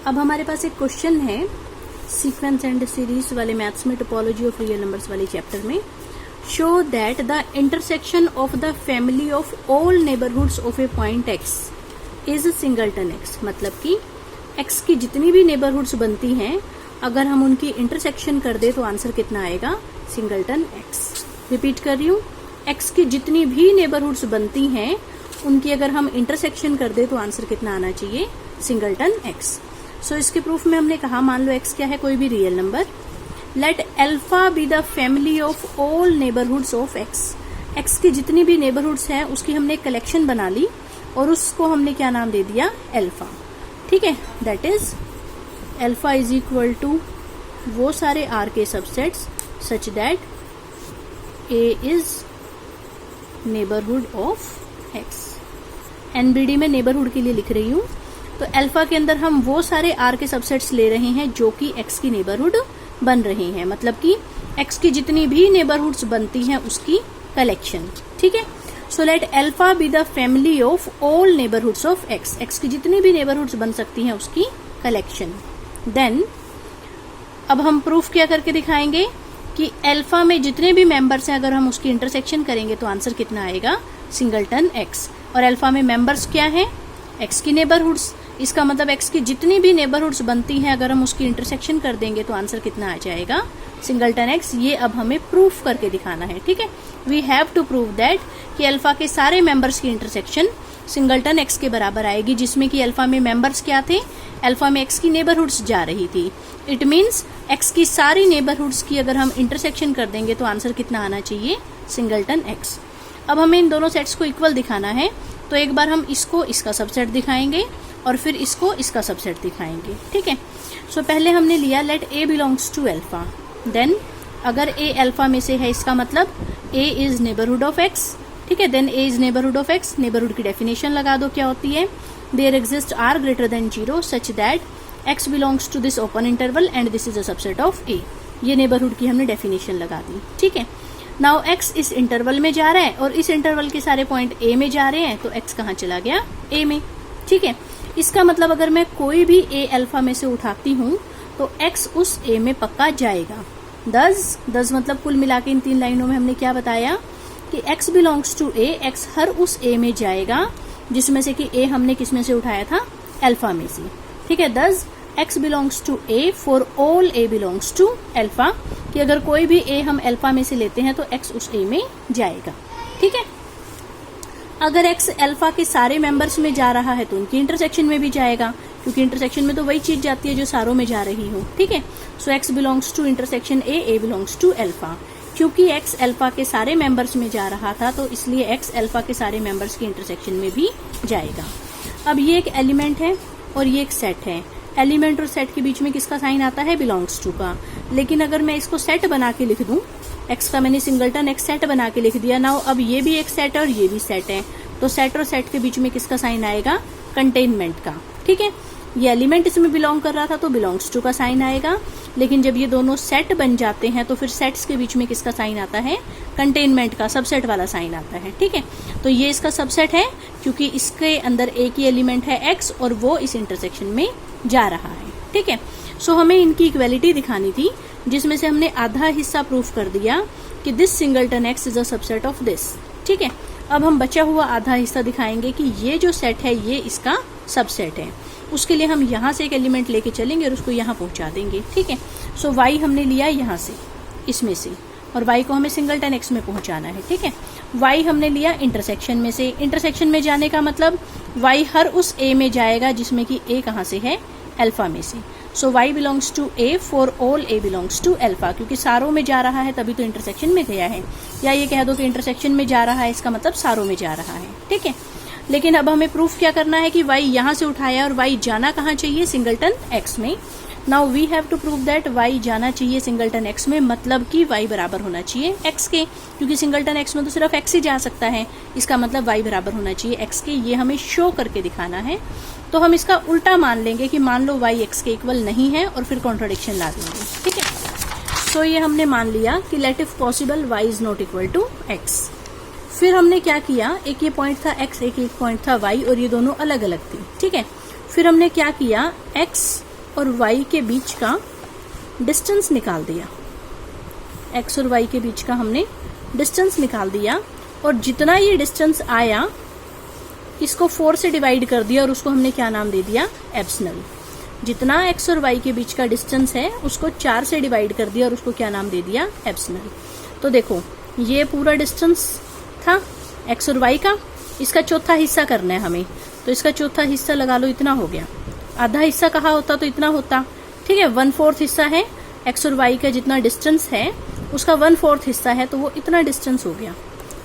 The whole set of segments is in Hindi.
अब हमारे पास एक क्वेश्चन है सीक्वेंस एंड सीरीज वाले मैथ्स में, टोपोलॉजी ऑफ रियल नंबर्स वाले चैप्टर में। Show that the intersection of the family of all neighbourhoods of A point x is singleton x. मतलब कि एक्स की जितनी भी नेबरहुड्स बनती हैं, अगर हम उनकी इंटरसेक्शन कर दे तो आंसर कितना आएगा? Singleton x. रिपीट कर रही हूँ, एक्स की जितनी भी नेबरहुड्स बनती हैं उनकी अगर हम इंटरसेक्शन कर दे तो आंसर कितना आना चाहिए? Singleton x. सो इसके प्रूफ में हमने कहा, मान लो एक्स क्या है? कोई भी real number. Let alpha be the family of all neighbourhoods of x. X की जितनी भी नेबरहुड्स हैं उसकी हमने एक कलेक्शन बना ली और उसको हमने क्या नाम दे दिया? अल्फा। ठीक है, that is alpha is equal to वो सारे आर के subsets such that A is neighbourhood of X. NBD में नेबरहुड के लिए लिख रही हूं, तो अल्फा के अंदर हम वो सारे आर के सबसेट्स ले रहे हैं जो कि एक्स की नेबरहुड बन रहे हैं। मतलब कि एक्स की जितनी भी नेबरहुड्स बनती हैं उसकी कलेक्शन। ठीक है, so let alpha be the family of all neighbourhoods of x. X की जितनी भी नेबरहुड्स बन सकती हैं उसकी कलेक्शन। देन अब हम प्रूफ क्या करके दिखाएंगे कि अल्फा में जितने भी मेंबर्स हैं अगर हम उसकी इंटरसेक्शन करेंगे तो आंसर कितना आएगा? Singleton x. और अल्फा में मेंबर्स क्या हैं? एक्स की नेबरहुड्स। इसका मतलब एक्स की जितनी भी नेबरहुड्स बनती हैं अगर हम उसकी इंटरसेक्शन कर देंगे तो आंसर कितना आ जाएगा? Singleton X. ये अब हमें प्रूफ करके दिखाना है। ठीक है, we have to prove that कि अल्फा के सारे मेंबर्स की इंटरसेक्शन सिंगलटन एक्स के बराबर आएगी, जिसमें कि अल्फा में मेंबर्स क्या थे? अल्फा में एक्स की नेबरहुड्स जा रही थी। इट मीन्स एक्स की सारी नेबरहुड्स की अगर हम इंटरसेक्शन कर देंगे तो आंसर कितना आना चाहिए? Singleton x. अब हमें इन दोनों सेट्स को इक्वल दिखाना है, तो एक बार हम इसको इसका सबसेट दिखाएंगे और फिर इसको इसका सबसेट दिखाएंगे। ठीक है, सो पहले हमने लिया let A belongs to alpha. Then अगर ए अल्फा में से है इसका मतलब A is neighbourhood of X. ठीक है, then A is neighbourhood of X. Neighbourhood की डेफिनेशन लगा दो, क्या होती है? There exist R greater than 0 such that X belongs to this open interval and this is a subset of A. ये नेबरहुड की हमने डेफिनेशन लगा दी। ठीक है, नाउ एक्स इस इंटरवल में जा रहा है और इस इंटरवल के सारे पॉइंट ए में जा रहे हैं, तो एक्स कहाँ चला गया? ए में। ठीक है, इसका मतलब अगर मैं कोई भी ए अल्फा में से उठाती हूँ तो एक्स उस ए में पक्का जाएगा। दस मतलब कुल मिला के इन 3 लाइनों में हमने क्या बताया कि X belongs to A. X हर उस ए में जाएगा जिसमें से कि ए हमने किस में से उठाया था? अल्फा में से। ठीक है, thus X belongs to A for all A belongs to alpha, कि अगर कोई भी ए हम अल्फा में से लेते हैं तो एक्स उस ए में जाएगा। ठीक है, अगर एक्स अल्फा के सारे मेंबर्स में जा रहा है तो उनकी इंटरसेक्शन में भी जाएगा, क्योंकि इंटरसेक्शन में तो वही चीज जाती है जो सारों में जा रही हो। ठीक है, so X belongs to intersection A, A belongs to alpha. क्योंकि एक्स अल्फा के सारे मेंबर्स में जा रहा था तो इसलिए एक्स अल्फा के सारे मेंबर्स की इंटरसेक्शन में भी जाएगा। अब ये एक एलिमेंट है और ये एक सेट है। एलिमेंट और सेट के बीच में किसका साइन आता है? बिलोंग्स टू का। लेकिन अगर मैं इसको सेट बना के लिख दूं, एक्स का मैंने सिंगलटन एक्स सेट बना के लिख दिया। नाउ अब ये भी एक सेट है और ये भी सेट है, तो सेट और सेट के बीच में किसका साइन आएगा? कंटेनमेंट का। ठीक है, ये एलिमेंट इसमें बिलोंग कर रहा था तो बिलोंग्स टू का साइन आएगा, लेकिन जब ये दोनों सेट बन जाते हैं तो फिर सेट्स के बीच में किसका साइन आता है? कंटेनमेंट का, सबसेट वाला साइन आता है। ठीक है, तो ये इसका सबसेट है क्योंकि इसके अंदर एक ही एलिमेंट है एक्स और वो इस इंटरसेक्शन में जा रहा है। ठीक है, सो हमें इनकी इक्वेलिटी दिखानी थी, जिसमें से हमने आधा हिस्सा प्रूफ कर दिया कि this singleton x is a subset of this. ठीक है, अब हम बचा हुआ आधा हिस्सा दिखाएंगे कि ये जो सेट है ये इसका सबसेट है। उसके लिए हम यहाँ से एक एलिमेंट लेके चलेंगे और उसको यहाँ पहुंचा देंगे। ठीक है, सो वाई हमने लिया यहाँ से, इसमें से, और वाई को हमें सिंगलटन एक्स में पहुंचाना है। ठीक है, वाई हमने लिया इंटरसेक्शन में से। इंटरसेक्शन में जाने का मतलब वाई हर उस ए में जाएगा जिसमें कि ए कहाँ से है? अल्फा में से। So Y belongs to A for all A belongs to alpha, क्योंकि सारों में जा रहा है तभी तो इंटरसेक्शन में गया है। या ये कह दो कि इंटरसेक्शन में जा रहा है, इसका मतलब सारों में जा रहा है। ठीक है, लेकिन अब हमें प्रूफ क्या करना है कि वाई यहाँ से उठाया और वाई जाना कहाँ चाहिए? सिंगलटन एक्स में। Now we have to prove that Y जाना चाहिए सिंगलटन एक्स में, मतलब कि वाई बराबर होना चाहिए एक्स के, क्योंकि सिंगलटन एक्स में तो सिर्फ एक्स ही जा सकता है। इसका मतलब वाई बराबर होना चाहिए एक्स के। ये हमें शो करके दिखाना है, तो हम इसका उल्टा मान लेंगे कि मान लो वाई एक्स के इक्वल नहीं है और फिर कॉन्ट्राडिक्शन ला देंगे। ठीक है, सो ये हमने मान लिया कि let if possible Y is not equal to X. फिर हमने क्या किया, एक ये पॉइंट था एक्स, एक पॉइंट था वाई, और ये दोनों अलग अलग थी। ठीक है, फिर हमने क्या किया, एक्स और y के बीच का डिस्टेंस निकाल दिया। x और y के बीच का हमने डिस्टेंस निकाल दिया और जितना ये डिस्टेंस आया इसको 4 से डिवाइड कर दिया और उसको हमने क्या नाम दे दिया, एप्सिलॉन। जितना x और y के बीच का डिस्टेंस है उसको 4 से डिवाइड कर दिया और उसको क्या नाम दे दिया, एप्सिलॉन। तो देखो ये पूरा डिस्टेंस था x और y का, इसका चौथा हिस्सा करना है हमें, तो इसका चौथा हिस्सा लगा लो, इतना हो गया। आधा हिस्सा कहाँ होता तो इतना होता, ठीक है। 1/4 हिस्सा है x और y का, जितना डिस्टेंस है उसका 1/4 हिस्सा है, तो वो इतना डिस्टेंस हो गया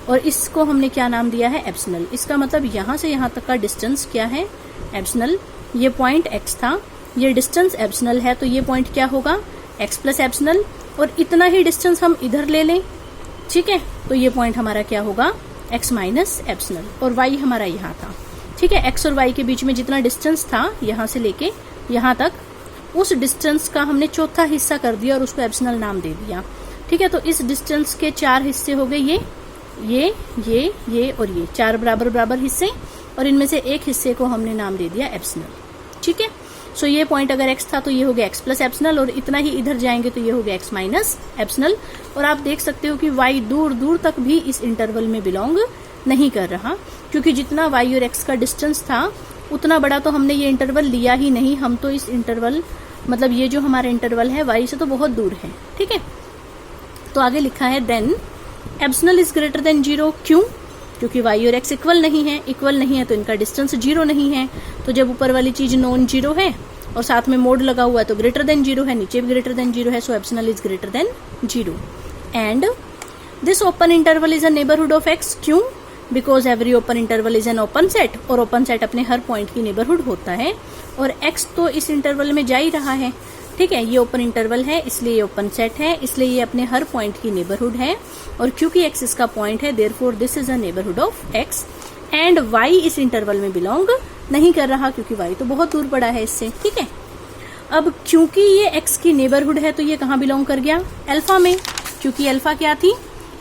और इसको हमने क्या नाम दिया है, एप्सिलॉन। इसका मतलब यहाँ से यहाँ तक का डिस्टेंस क्या है, एप्सिलॉन। ये पॉइंट x था, ये डिस्टेंस एप्सिलॉन है, तो ये पॉइंट क्या होगा, x प्लस एप्सिलॉन। और इतना ही डिस्टेंस हम इधर ले लें, ठीक है, तो ये पॉइंट हमारा क्या होगा, x माइनस एप्सिलॉन। और y हमारा यहाँ था, ठीक है। x और y के बीच में जितना डिस्टेंस था यहाँ से लेके यहाँ तक, उस डिस्टेंस का हमने चौथा हिस्सा कर दिया और उसको एप्सिलॉन नाम दे दिया, ठीक है। तो इस डिस्टेंस के 4 हिस्से हो गए, ये और ये 4 बराबर बराबर हिस्से, और इनमें से एक हिस्से को हमने नाम दे दिया एप्सिलॉन, ठीक है। सो ये पॉइंट अगर x था तो ये हो गया x प्लस एप्सिलॉन, और इतना ही इधर जाएंगे तो ये हो गया x माइनस एप्सिलॉन। और आप देख सकते हो कि y दूर दूर तक भी इस इंटरवल में बिलोंग नहीं कर रहा, क्योंकि जितना y और x का डिस्टेंस था उतना बड़ा तो हमने ये इंटरवल लिया ही नहीं। हम तो इस इंटरवल, मतलब ये जो हमारा इंटरवल है y से तो बहुत दूर है, ठीक है। तो आगे लिखा है then epsilon is greater than 0। क्यों? क्योंकि y और x इक्वल नहीं है तो इनका डिस्टेंस 0 नहीं है। तो जब ऊपर वाली चीज नॉन 0 है और साथ में मोड लगा हुआ है तो ग्रेटर देन 0 है, नीचे भी ग्रेटर देन 0 है, so epsilon is greater than 0। And this open interval is a neighbourhood of x। क्यों? Because every open interval is an open set, और ओपन सेट अपने हर पॉइंट की नेबरहुड होता है, और x तो इस इंटरवल में जा ही रहा है, ठीक है। ये ओपन इंटरवल है इसलिए ये ओपन सेट है, इसलिए ये अपने हर पॉइंट की नेबरहुड है, और क्योंकि x इसका पॉइंट है therefore this is a neighbourhood of x। And y इस इंटरवल में बिलोंग नहीं कर रहा क्योंकि y तो बहुत दूर पड़ा है इससे, ठीक है। अब क्योंकि ये x की नेबरहुड है तो ये कहाँ बिलोंग कर गया, अल्फा में, क्योंकि अल्फा क्या थी,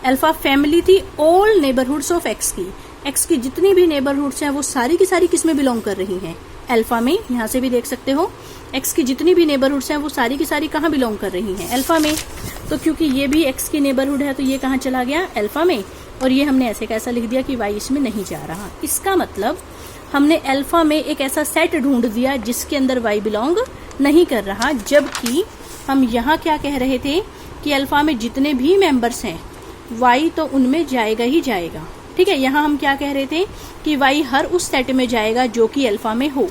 अल्फा फैमिली थी ऑल नेबरहुड्स ऑफ x की। x की जितनी भी नेबरहुड्स हैं वो सारी की सारी किस में बिलोंग कर रही हैं, अल्फा में। यहाँ से भी देख सकते हो x की जितनी भी नेबरहुड्स हैं वो सारी की सारी कहाँ बिलोंग कर रही हैं, अल्फा में। तो क्योंकि ये भी x की नेबरहुड है तो ये कहाँ चला गया, अल्फा में, और ये हमने ऐसे कैसा लिख दिया कि y इसमें नहीं जा रहा। इसका मतलब हमने अल्फा में एक ऐसा सेट ढूंढ दिया जिसके अंदर y बिलोंग नहीं कर रहा, जबकि हम यहाँ क्या कह रहे थे कि अल्फा में जितने भी मेंबर्स हैं y तो उनमें जाएगा ही जाएगा, ठीक है। यहाँ हम क्या कह रहे थे कि y हर उस सेट में जाएगा जो कि अल्फा में हो,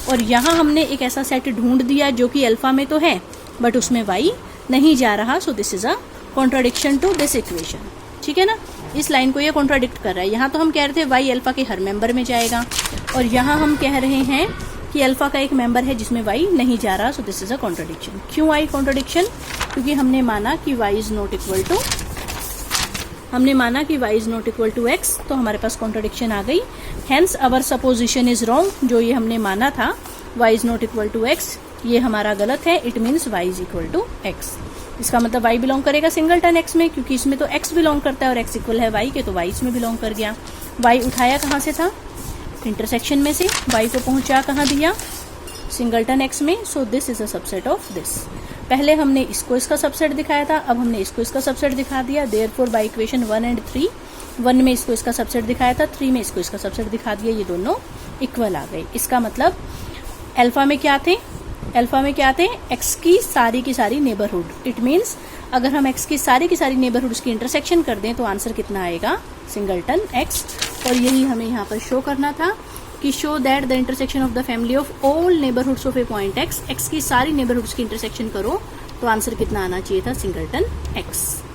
और यहाँ हमने एक ऐसा सेट ढूंढ दिया जो कि अल्फा में तो है बट उसमें y नहीं जा रहा। So this is a contradiction to this equation, ठीक है ना। इस लाइन को ये कॉन्ट्राडिक्ट कर रहा है। यहाँ तो हम कह रहे थे y अल्फा के हर मेंबर में जाएगा, और यहाँ हम कह रहे हैं कि अल्फा का एक मेंबर है जिसमें y नहीं जा रहा। So this is a contradiction. क्यों आई कॉन्ट्राडिक्शन? क्योंकि हमने माना कि y is not equal to x, तो हमारे पास कॉन्ट्राडिक्शन आ गई। Hence our supposition is wrong. जो ये हमने माना था y is not equal to x, ये हमारा गलत है। It means y is equal to x। इसका मतलब y बिलोंग करेगा सिंगलटन x में, क्योंकि इसमें तो x बिलोंग करता है और x इक्वल है y के, तो y इसमें बिलोंग कर गया। y उठाया कहाँ से था, इंटरसेक्शन में से, y को पहुंचा कहाँ दिया, सिंगलटन x में। सो this is a subset of this. पहले हमने इसको इसका सबसेट दिखाया था, अब हमने इसको इसका सबसेट दिखा दिया। देयरफॉर बाय इक्वेशन 1 और 3, 1 में इसको इसका सबसेट दिखाया था, 3 में इसको इसका सबसेट दिखा दिया, ये दोनों इक्वल आ गए। इसका मतलब अल्फा में क्या थे, x की सारी नेबरहुड। इट मीन्स अगर हम x की सारी नेबरहुड्स की इंटरसेक्शन कर दें तो आंसर कितना आएगा, सिंगलटन x। और यही हमें यहाँ पर शो करना था कि show that the intersection of the family of all neighbourhoods of A point x की सारी नेबरहुड्स की इंटरसेक्शन करो तो आंसर कितना आना चाहिए था, सिंगलटन x।